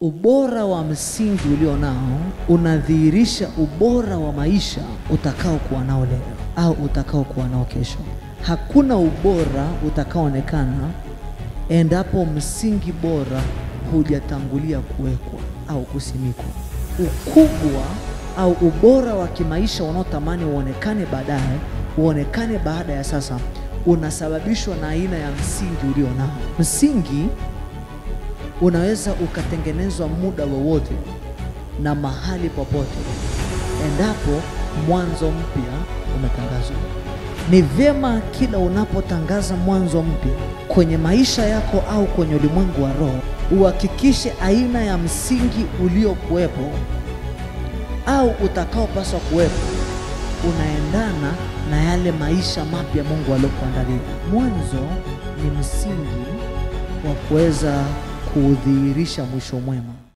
Ubora wa msingi ulio nao unadhihirisha ubora wa maisha utakao kuwa nao leo au utakao kuwa nao kesho. Hakuna ubora utakaoonekana endapo msingi bora hujatangulia kuwekwa au kusimikwa. Ukubwa au ubora wa kimaisha unaotamani uonekane baadaye, uonekane baada ya sasa, unasababishwa na aina ya msingi ulio nao. Msingi unaweza ukatengenezwa muda wowote na mahali popote endapo mwanzo mpya umetangazwa. Ni vyema kila unapotangaza mwanzo mpya kwenye maisha yako au kwenye ulimwengu wa roho, uhakikishe aina ya msingi uliokuwepo au utakaopaswa kuwepo unaendana na yale maisha mapya Mungu aliyokuandalia. Mwanzo ni msingi wa kuweza kuudhihirisha mwisho mwema.